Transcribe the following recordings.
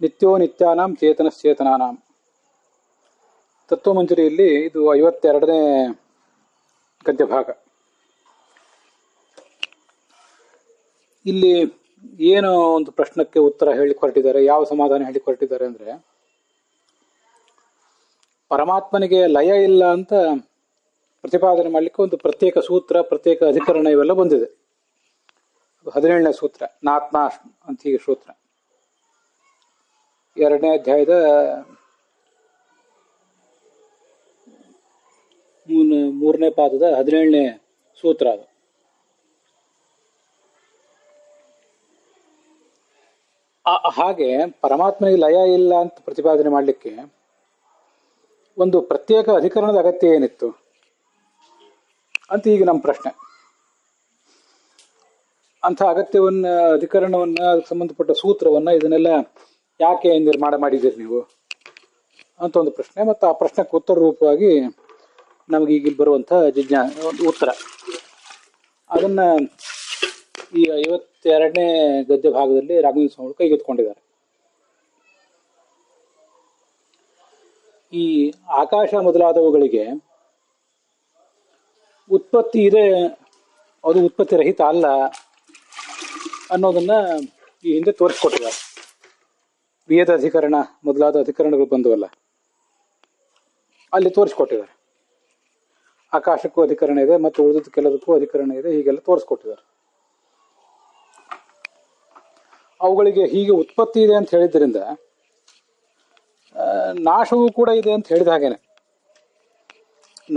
ನಿತ್ಯೋ ನಿತ್ಯಾನಾಂ ಚೇತನಶ್ಚೇತನಾನಾಂ. ತತ್ವಮಂಜರಿಯಲ್ಲಿ ಇದು 52ನೇ ಗದ್ಯ ಭಾಗ. ಇಲ್ಲಿ ಏನು ಒಂದು ಪ್ರಶ್ನಕ್ಕೆ ಉತ್ತರ ಹೇಳಿ ಹೊರಟಿದ್ದಾರೆ, ಯಾವ ಸಮಾಧಾನ ಹೇಳಿ ಹೊರಟಿದ್ದಾರೆ ಅಂದ್ರೆ, ಪರಮಾತ್ಮನಿಗೆ ಲಯ ಇಲ್ಲ ಅಂತ ಪ್ರತಿಪಾದನೆ ಮಾಡಲಿಕ್ಕೆ ಒಂದು ಪ್ರತ್ಯೇಕ ಸೂತ್ರ, ಪ್ರತ್ಯೇಕ ಅಧಿಕರಣ ಇವೆಲ್ಲ ಬಂದಿದೆ. 17ನೇ ಸೂತ್ರ, ನಾತ್ಮ ಅಂತ ಹೀಗೆ ಸೂತ್ರ, 2ನೇ ಅಧ್ಯಾಯದ 3ನೇ ಪಾದದ 17ನೇ ಸೂತ್ರ ಅದು. ಹಾಗೆ ಪರಮಾತ್ಮನಿಗೆ ಲಯ ಇಲ್ಲ ಅಂತ ಪ್ರತಿಪಾದನೆ ಮಾಡಲಿಕ್ಕೆ ಒಂದು ಪ್ರತ್ಯೇಕ ಅಧಿಕರಣದ ಅಗತ್ಯ ಏನಿತ್ತು ಅಂತ ಈಗ ನಮ್ಮ ಪ್ರಶ್ನೆ. ಅಂಥ ಅಗತ್ಯವನ್ನ, ಅಧಿಕರಣವನ್ನ, ಅದಕ್ಕೆ ಸಂಬಂಧಪಟ್ಟ ಸೂತ್ರವನ್ನ, ಇದನ್ನೆಲ್ಲ ಯಾಕೆ ನಿರ್ಮಾಣ ಮಾಡಿದ್ದೀರಿ ನೀವು ಅಂತ ಒಂದು ಪ್ರಶ್ನೆ. ಮತ್ತು ಆ ಪ್ರಶ್ನೆಗೆ ಉತ್ತರ ರೂಪವಾಗಿ ನಮಗೆ ಈಗ ಬರುವಂಥ ಒಂದು ಉತ್ತರ, ಅದನ್ನ ಈ 52ನೇ ಗದ್ಯ ಭಾಗದಲ್ಲಿ ರಾಘವೇಂದ್ರ ಸ್ವಾಮಿಗಳು ಕೈಗೆತ್ತಿಕೊಂಡಿದ್ದಾರೆ. ಈ ಆಕಾಶ ಮೊದಲಾದವುಗಳಿಗೆ ಉತ್ಪತ್ತಿ ಇದೆ, ಅದು ಉತ್ಪತ್ತಿ ರಹಿತ ಅಲ್ಲ ಅನ್ನೋದನ್ನ ಈ ಹಿಂದೆ ತೋರಿಸ್ಕೊಟ್ಟಿದ್ದಾರೆ. ವೇದ ಅಧಿಕರಣ ಮೊದಲಾದ ಅಧಿಕರಣಗಳು ಬಂದವಲ್ಲ, ಅಲ್ಲಿ ತೋರಿಸ್ಕೊಟ್ಟಿದ್ದಾರೆ. ಆಕಾಶಕ್ಕೂ ಅಧಿಕರಣ ಇದೆ ಮತ್ತು ಉಳಿದ ಕೆಲದಕ್ಕೂ ಅಧಿಕರಣ ಇದೆ, ಹೀಗೆಲ್ಲ ತೋರಿಸ್ಕೊಟ್ಟಿದ್ದಾರೆ. ಅವುಗಳಿಗೆ ಹೀಗೆ ಉತ್ಪತ್ತಿ ಇದೆ ಅಂತ ಹೇಳಿದ್ರಿಂದ ನಾಶವೂ ಕೂಡ ಇದೆ ಅಂತ ಹೇಳಿದ ಹಾಗೇನೆ,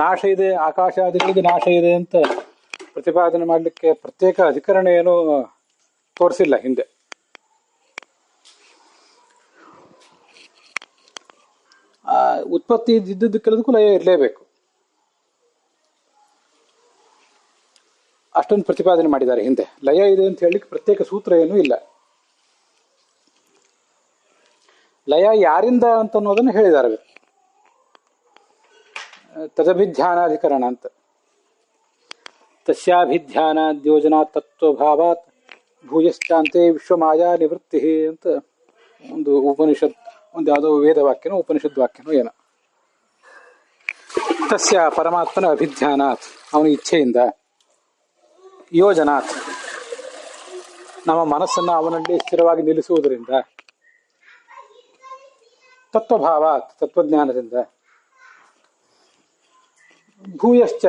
ನಾಶ ಇದೆ, ಆಕಾಶಾದಿಗಳಿಗೆ ನಾಶ ಇದೆ ಅಂತ ಪ್ರತಿಪಾದನೆ ಮಾಡಲಿಕ್ಕೆ ಪ್ರತ್ಯೇಕ ಅಧಿಕರಣ ಏನೂ ತೋರಿಸಿಲ್ಲ ಹಿಂದೆ. ಉತ್ಪತ್ತಿ ಇದ್ದದ್ದು ಕೆಲದಕ್ಕೂ ಲಯ ಇರಲೇಬೇಕು, ಅಷ್ಟೊಂದು ಪ್ರತಿಪಾದನೆ ಮಾಡಿದ್ದಾರೆ ಹಿಂದೆ. ಲಯ ಇದೆ ಅಂತ ಹೇಳಲಿಕ್ಕೆ ಪ್ರತ್ಯೇಕ ಸೂತ್ರ ಏನೂ ಇಲ್ಲ. ಲಯ ಯಾರಿಂದ ಅಂತ ಅನ್ನೋದನ್ನು ಹೇಳಿದ್ದಾರೆ. ತದಭಿಧ್ಯಾನಾಧಿಕರಣ ಅಂತ, ತಸ್ಯಾಭಿಧ್ಯಾನ ಯೋಜನಾ ತತ್ವಭಾವಾತ್ ಭೂಯಶ್ಚಾಂತೆ ವಿಶ್ವಮಾಯಾ ನಿವೃತ್ತಿ ಅಂತ ಒಂದು ಉಪನಿಷತ್, ಒಂದು ಯಾವುದೋ ವೇದ ವಾಕ್ಯನೋ ಉಪನಿಷತ್ ವಾಕ್ಯನೋ ಏನೋ. ತಸ್ಯ ಪರಮಾತ್ಮನ ಅಭಿಧ್ಯಾನಾತ್, ಅವನ ಇಚ್ಛೆಯಿಂದ, ಯೋಜನಾತ್ ನಮ್ಮ ಮನಸ್ಸನ್ನು ಅವನಲ್ಲಿ ಸ್ಥಿರವಾಗಿ ನಿಲ್ಲಿಸುವುದರಿಂದ, ತತ್ವಭಾವಾತ್ ತತ್ವಜ್ಞಾನದಿಂದ, ಭೂಯಶ್ಚ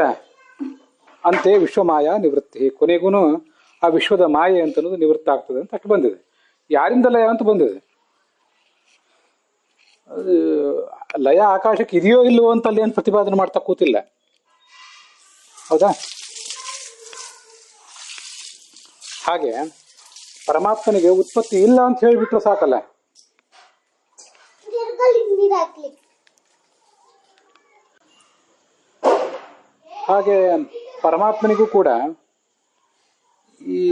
ಅಂತೆ ವಿಶ್ವಮಾಯಾ ನಿವೃತ್ತಿ, ಕೊನೆಗೂ ಆ ವಿಶ್ವದ ಮಾಯೆ ಅಂತ ಅನ್ನೋದು ನಿವೃತ್ತ ಆಗ್ತದೆ ಅಂತ ಅಷ್ಟು ಬಂದಿದೆ. ಯಾರಿಂದ ಲಯ ಅಂತ ಬಂದಿದೆ. ಅದು ಲಯ ಆಕಾಶಕ್ಕೆ ಇದೆಯೋ ಇಲ್ಲವೋ ಅಂತ ಅಲ್ಲಿ ಏನು ಪ್ರತಿಪಾದನೆ ಮಾಡ್ತಾ ಕೂತಿಲ್ಲ, ಹೌದಾ? ಹಾಗೆ ಪರಮಾತ್ಮನಿಗೆ ಉತ್ಪತ್ತಿ ಇಲ್ಲ ಅಂತ ಹೇಳಿಬಿಟ್ರೆ ಸಾಕಲ್ಲ. ಹಾಗೆ ಪರಮಾತ್ಮನಿಗೂ ಕೂಡ ಈ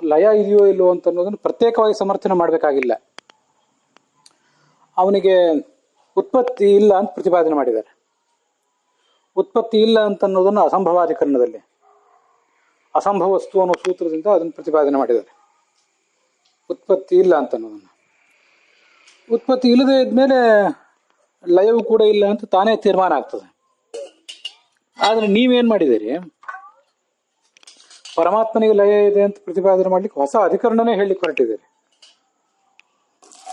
ಲಯ ಇದೆಯೋ ಇಲ್ಲವೋ ಅಂತ ಅನ್ನೋದನ್ನು ಪ್ರತ್ಯೇಕವಾಗಿ ಸಮರ್ಥನೆ ಮಾಡಬೇಕಾಗಿಲ್ಲ. ಅವನಿಗೆ ಉತ್ಪತ್ತಿ ಇಲ್ಲ ಅಂತ ಪ್ರತಿಪಾದನೆ ಮಾಡಿದ್ದಾರೆ. ಉತ್ಪತ್ತಿ ಇಲ್ಲ ಅಂತ ಅನ್ನೋದನ್ನು ಅಸಂಭವಾಧಿಕರಣದಲ್ಲಿ ಅಸಂಭವಸ್ತು ಅನ್ನೋ ಸೂತ್ರದಿಂದ ಅದನ್ನು ಪ್ರತಿಪಾದನೆ ಮಾಡಿದ್ದಾರೆ. ಉತ್ಪತ್ತಿ ಇಲ್ಲ ಅಂತ ಅನ್ನೋದನ್ನು, ಉತ್ಪತ್ತಿ ಇಲ್ಲದೆ ಇದ್ಮೇಲೆ ಲಯವೂ ಕೂಡ ಇಲ್ಲ ಅಂತ ತಾನೇ ತೀರ್ಮಾನ ಆಗ್ತದೆ. ಆದ್ರೆ ನೀವೇನ್ ಮಾಡಿದ್ದೀರಿ, ಪರಮಾತ್ಮನಿಗೆ ಲಯ ಇದೆ ಅಂತ ಪ್ರತಿಪಾದನೆ ಮಾಡ್ಲಿಕ್ಕೆ ಹೊಸ ಅಧಿಕರಣನೇ ಹೇಳಲಿಕ್ಕೆ ಹೊರಟಿದ್ದೀರಿ.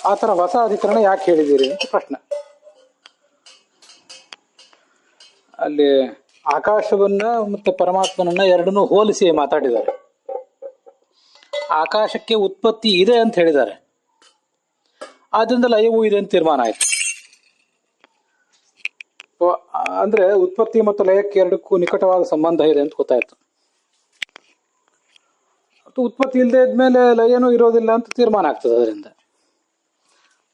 ಆ ಥರ ಹೊಸ ಅಧಿಕರಣ ಯಾಕೆ ಹೇಳಿದ್ದೀರಿ ಅಂತ ಪ್ರಶ್ನೆ. ಅಲ್ಲಿ ಆಕಾಶವನ್ನ ಮತ್ತು ಪರಮಾತ್ಮನನ್ನ ಎರಡನ್ನೂ ಹೋಲಿಸಿ ಮಾತಾಡಿದ್ದಾರೆ. ಆಕಾಶಕ್ಕೆ ಉತ್ಪತ್ತಿ ಇದೆ ಅಂತ ಹೇಳಿದ್ದಾರೆ, ಆದ್ರಿಂದ ಲಯವೂ ಇದೆ ಅಂತ ತೀರ್ಮಾನ ಆಯ್ತು. ಅಂದ್ರೆ ಉತ್ಪತ್ತಿ ಮತ್ತು ಲಯಕ್ಕೆ ಎರಡಕ್ಕೂ ನಿಕಟವಾದ ಸಂಬಂಧ ಇದೆ ಅಂತ ಗೊತ್ತಾಯ್ತು. ಉತ್ಪತ್ತಿ ಇಲ್ಲದೆ ಇದ್ಮೇಲೆ ಲಯನೂ ಇರೋದಿಲ್ಲ ಅಂತ ತೀರ್ಮಾನ ಆಗ್ತದೆ. ಅದರಿಂದ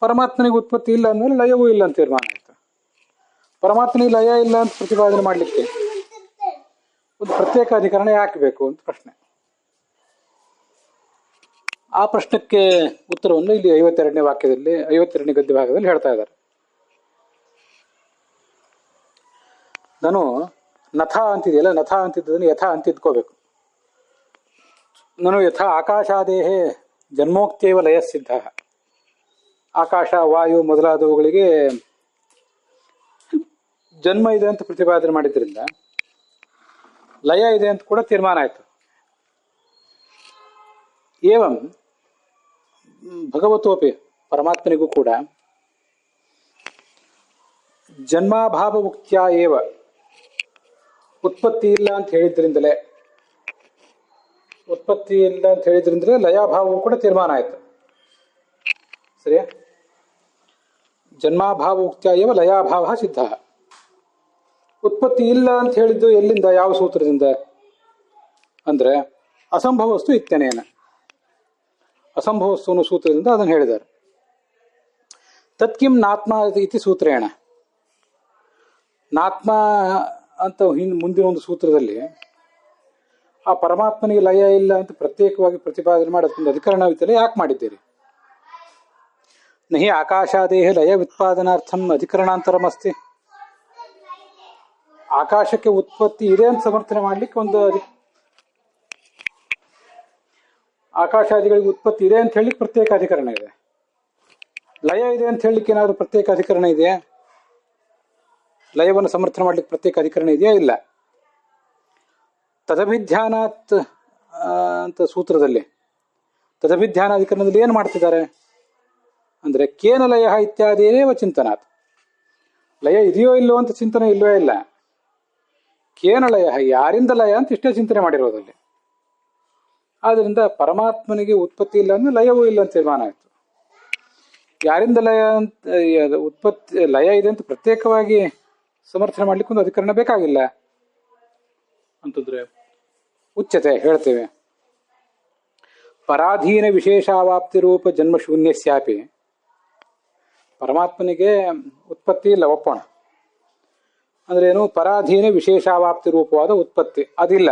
ಪರಮಾತ್ಮನಿಗೆ ಉತ್ಪತ್ತಿ ಇಲ್ಲ ಅಂದ್ಮೇಲೆ ಲಯವೂ ಇಲ್ಲ ಅಂತ ತೀರ್ಮಾನ ಆಯ್ತು. ಪರಮಾತ್ಮನಿಗೆ ಲಯ ಇಲ್ಲ ಅಂತ ಪ್ರತಿಪಾದನೆ ಮಾಡಲಿಕ್ಕೆ ಒಂದು ಪ್ರತ್ಯೇಕ ಅಧಿಕರಣ ಯಾಕೆ ಬೇಕು ಅಂತ ಪ್ರಶ್ನೆ. ಆ ಪ್ರಶ್ನಕ್ಕೆ ಉತ್ತರವನ್ನು ಇಲ್ಲಿ 52ನೇ ವಾಕ್ಯದಲ್ಲಿ, 52ನೇ ಗದ್ಯ ಭಾಗದಲ್ಲಿ ಹೇಳ್ತಾ ಇದ್ದಾರೆ. ನಾನು ನಥ ಅಂತಿದೆಯಲ್ಲ, ನಥ ಅಂತಿದ್ದದನ್ನು ಯಥಾ ಅಂತಿದ್ಕೋಬೇಕು. ನಾನು ಯಥಾ ಆಕಾಶಾದೇಹೇ ಜನ್ಮೋಕ್ತೇವ ಲಯಸಿದ್ಧ, ಆಕಾಶ ವಾಯು ಮೊದಲಾದವುಗಳಿಗೆ ಜನ್ಮ ಇದೆ ಅಂತ ಪ್ರತಿಪಾದನೆ ಮಾಡಿದ್ರಿಂದ ಲಯ ಇದೆ ಅಂತ ಕೂಡ ತೀರ್ಮಾನ ಆಯಿತು. ಏವಂ ಭಗವತೋಪಿ ಪರಮಾತ್ಮನಿಗೂ ಕೂಡ ಜನ್ಮಾಭಾವ ಮುಕ್ತ್ಯ ಏವ ಉತ್ಪತ್ತಿ ಇಲ್ಲ ಅಂತ ಹೇಳಿದ್ರಿಂದಲೇ ಲಯಾಭಾವವು ಕೂಡ ತೀರ್ಮಾನ ಆಯಿತು. ಸರಿಯಾ? ಜನ್ಮಾಭಾವ ಮುಕ್ತ್ಯ ಏವ ಲಯಾಭಾವ ಸಿದ್ಧ. ಉತ್ಪತ್ತಿ ಇಲ್ಲ ಅಂತ ಹೇಳಿದ್ದು ಎಲ್ಲಿಂದ, ಯಾವ ಸೂತ್ರದಿಂದ ಅಂದ್ರೆ ಅಸಂಭವಸ್ತು ಇತ್ಯನೇನ, ಅಸಂಭವಸ್ತು ಅನ್ನೋ ಸೂತ್ರದಿಂದ ಅದನ್ನು ಹೇಳಿದ್ದಾರೆ. ತತ್ಕಿಂ ನಾತ್ಮ ಇತಿ ಸೂತ್ರೇಣ, ನಾತ್ಮ ಅಂತ ಮುಂದಿನ ಒಂದು ಸೂತ್ರದಲ್ಲಿ ಆ ಪರಮಾತ್ಮನಿಗೆ ಲಯ ಇಲ್ಲ ಅಂತ ಪ್ರತ್ಯೇಕವಾಗಿ ಪ್ರತಿಪಾದನೆ ಮಾಡಿ ಅದಕ್ಕೊಂದು ಅಧಿಕರಣವಿತ್ತಲ್ಲ, ಯಾಕೆ ಮಾಡಿದ್ದೀರಿ? ನಹಿ ಆಕಾಶಾದೇಹ ಲಯ ಉತ್ಪಾದನಾರ್ಥಂ ಅಧಿಕರಣಾಂತರಮಸ್ತಿ. ಆಕಾಶಕ್ಕೆ ಉತ್ಪತ್ತಿ ಇದೆ ಅಂತ ಸಮರ್ಥನೆ ಮಾಡ್ಲಿಕ್ಕೆ ಒಂದು ಆಕಾಶಾದಿಗಳಿಗೆ ಉತ್ಪತ್ತಿ ಇದೆ ಅಂತ ಹೇಳಲಿಕ್ಕೆ ಪ್ರತ್ಯೇಕ ಅಧಿಕರಣ ಇದೆ. ಲಯ ಇದೆ ಅಂತ ಹೇಳಲಿಕ್ಕೆ ಏನಾದರೂ ಪ್ರತ್ಯೇಕ ಅಧಿಕರಣ ಇದೆಯಾ? ಲಯವನ್ನು ಸಮರ್ಥನೆ ಮಾಡ್ಲಿಕ್ಕೆ ಪ್ರತ್ಯೇಕ ಅಧಿಕರಣ ಇದೆಯಾ? ಇಲ್ಲ. ತದಭಿಧ್ಯಾನಾತ್ ಅಂತ ಸೂತ್ರದಲ್ಲಿ ತದಭಿಧ್ಯಾನ ಅಧಿಕರಣದಲ್ಲಿ ಏನು ಮಾಡ್ತಿದ್ದಾರೆ ಅಂದ್ರೆ ಕೇನ ಲಯ ಇತ್ಯಾದಿಯೇವ ಚಿಂತನಾತ್. ಲಯ ಇದೆಯೋ ಇಲ್ಲೋ ಅಂತ ಚಿಂತನೆ ಇಲ್ಲವೇ ಇಲ್ಲ. ಕೇನ ಲಯ, ಯಾರಿಂದ ಲಯ ಅಂತ ಇಷ್ಟೇ ಚಿಂತನೆ ಮಾಡಿರೋದಲ್ಲಿ. ಆದ್ರಿಂದ ಪರಮಾತ್ಮನಿಗೆ ಉತ್ಪತ್ತಿ ಇಲ್ಲ ಅಂದ್ರೆ ಲಯವೂ ಇಲ್ಲ ಅಂತ ತೀರ್ಮಾನ ಆಯಿತು. ಯಾರಿಂದ ಲಯ ಅಂತ ಲಯ ಇದೆ ಅಂತ ಪ್ರತ್ಯೇಕವಾಗಿ ಸಮರ್ಥನೆ ಮಾಡ್ಲಿಕ್ಕೆ ಒಂದು ಅಧಿಕರಣ ಬೇಕಾಗಿಲ್ಲ ಅಂತಂದ್ರೆ ಉಚ್ಯತೆ ಹೇಳ್ತೇವೆ. ಪರಾಧೀನ ವಿಶೇಷಾವಾಪ್ತಿ ರೂಪ ಜನ್ಮ ಶೂನ್ಯಸ್ಯಾಪಿ, ಪರಮಾತ್ಮನಿಗೆ ಉತ್ಪತ್ತಿ ಇಲ್ಲ ಒಪ್ಪೋಣ. ಅಂದ್ರೆ ಏನು? ಪರಾಧೀನ ವಿಶೇಷಾವಾಪ್ತಿ ರೂಪವಾದ ಉತ್ಪತ್ತಿ ಅದಿಲ್ಲ.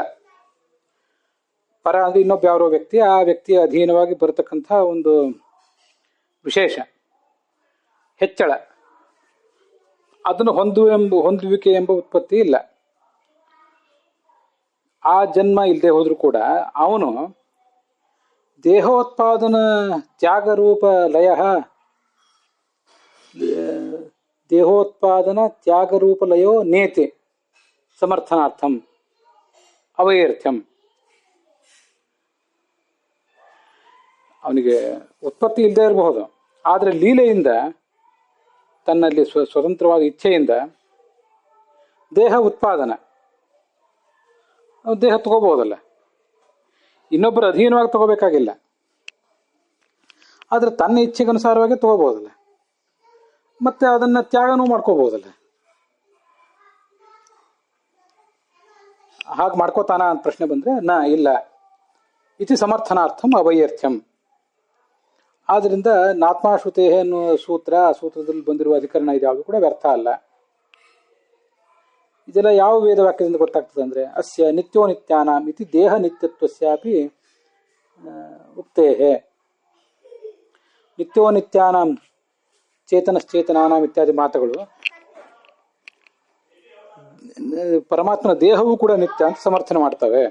ಪರ ಅಂದ್ರೆ ಇನ್ನೊಬ್ಬ ಯಾರೋ ವ್ಯಕ್ತಿ, ಆ ವ್ಯಕ್ತಿಯ ಅಧೀನವಾಗಿ ಬರತಕ್ಕಂಥ ಒಂದು ವಿಶೇಷ ಹೆಚ್ಚಳ, ಅದನ್ನು ಹೊಂದುವಿಕೆ ಎಂಬ ಉತ್ಪತ್ತಿ ಇಲ್ಲ. ಆ ಜನ್ಮ ಇಲ್ಲದೆ ಹೋದ್ರೂ ಕೂಡ ಅವನು ದೇಹೋತ್ಪಾದನ ತ್ಯಾಗರೂಪ ಲಯ, ದೇಹೋತ್ಪಾದನ ತ್ಯಾಗರೂಪ ಲಯೋ ನೇತಿ ಸಮರ್ಥನಾರ್ಥಂ ಅವೈರ್ಥ್ಯಂ. ಅವನಿಗೆ ಉತ್ಪತ್ತಿ ಇಲ್ಲದೆ ಇರಬಹುದು, ಆದರೆ ಲೀಲೆಯಿಂದ ತನ್ನಲ್ಲಿ ಸ್ವತಂತ್ರವಾದ ಇಚ್ಛೆಯಿಂದ ದೇಹ ಉತ್ಪಾದನ, ದೇಹ ತಗೋಬಹುದಲ್ಲ, ಇನ್ನೊಬ್ಬರ ಅಧೀನವಾಗಿ ತಗೋಬೇಕಾಗಿಲ್ಲ. ಆದರೆ ತನ್ನ ಇಚ್ಛೆಗನುಸಾರವಾಗಿ ತಗೋಬಹುದಲ್ಲ, ಮತ್ತೆ ಅದನ್ನ ತ್ಯಾಗನೂ ಮಾಡ್ಕೋಬಹುದಲ್ಲ. ಹಾಗೆ ಮಾಡ್ಕೋತಾನ ಅಂತ ಪ್ರಶ್ನೆ ಬಂದ್ರೆ ಇಲ್ಲ. ಇತಿ ಸಮರ್ಥನಾರ್ಥಂ ಅವೈರ್ಥ್ಯಂ. ಆದ್ರಿಂದ ನಾತ್ಮಾಶ್ರುತೇ ಅನ್ನುವ ಸೂತ್ರದಲ್ಲಿ ಬಂದಿರುವ ಅಧಿಕರಣ ಇದ್ಯಾವುದು ಕೂಡ ವ್ಯರ್ಥ ಅಲ್ಲ. ಇದೆಲ್ಲ ಯಾವ ವೇದವಾಕ್ಯದಿಂದ ಗೊತ್ತಾಗ್ತದೆ ಅಂದ್ರೆ ಅಸ್ಯ ನಿತ್ಯೋ ನಿತ್ಯಾನಾಂ ಇತಿ ದೇಹ ನಿತ್ಯತ್ವಸ್ಯಾಪಿ ಉಕ್ತೇಹೇ. ನಿತ್ಯೋ ನಿತ್ಯಾನಾಂ ಚೇತನಶ್ಚೇತನಾನಾಂ ಇತ್ಯಾದಿ ಮಾತುಗಳು ಪರಮಾತ್ಮನ ದೇಹವೂ ಕೂಡ ನಿತ್ಯ ಅಂತ ಸಮರ್ಥನೆ ಮಾಡ್ತವೆ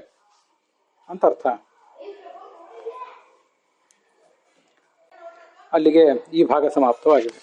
ಅಂತ ಅರ್ಥ. ಅಲ್ಲಿಗೆ ಈ ಭಾಗ ಸಮಾಪ್ತವಾಗಿದೆ.